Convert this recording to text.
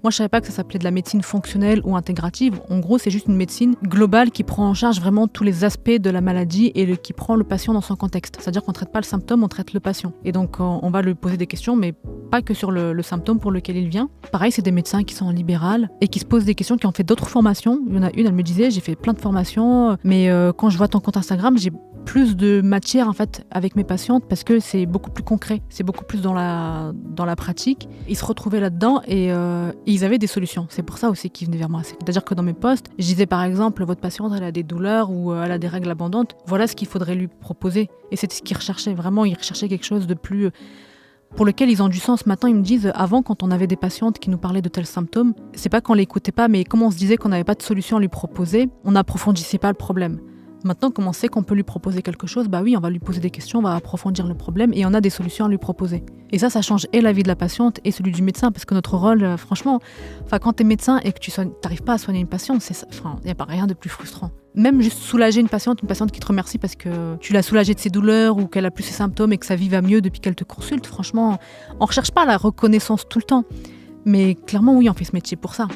Moi, je savais pas que ça s'appelait de la médecine fonctionnelle ou intégrative. En gros, c'est juste une médecine globale qui prend en charge vraiment tous les aspects de la maladie et qui prend le patient dans son contexte. C'est-à-dire qu'on traite pas le symptôme, on traite le patient. Et donc, on va lui poser des questions, mais pas que sur le symptôme pour lequel il vient. Pareil, c'est des médecins qui sont en libéral et qui se posent des questions, qui ont fait d'autres formations. Il y en a une, elle me disait, j'ai fait plein de formations, mais quand je vois ton compte Instagram, j'ai plus de matière en fait avec mes patientes parce que c'est beaucoup plus concret, c'est beaucoup plus dans la pratique. Ils se retrouvaient là-dedans et ils avaient des solutions. C'est pour ça aussi qu'ils venaient vers moi. C'est-à-dire que dans mes posts, je disais par exemple, votre patiente elle a des douleurs ou elle a des règles abondantes, voilà ce qu'il faudrait lui proposer. Et c'était ce qu'ils recherchaient, vraiment, ils recherchaient quelque chose de plus pour lequel ils ont du sens. Maintenant, ils me disent, avant, quand on avait des patientes qui nous parlaient de tels symptômes, c'est pas qu'on l'écoutait pas, mais comme on se disait qu'on n'avait pas de solution à lui proposer, on n'approfondissait pas le problème. Maintenant, comme on sait qu'on peut lui proposer quelque chose, bah oui, on va lui poser des questions, on va approfondir le problème et on a des solutions à lui proposer. Et ça change et la vie de la patiente et celui du médecin, parce que notre rôle, franchement, quand t'es médecin et que tu t'arrives pas à soigner une patiente, il n'y a pas rien de plus frustrant. Même juste soulager une patiente qui te remercie parce que tu l'as soulagée de ses douleurs ou qu'elle a plus ses symptômes et que sa vie va mieux depuis qu'elle te consulte, franchement, on recherche pas la reconnaissance tout le temps. Mais clairement, oui, on fait ce métier pour ça.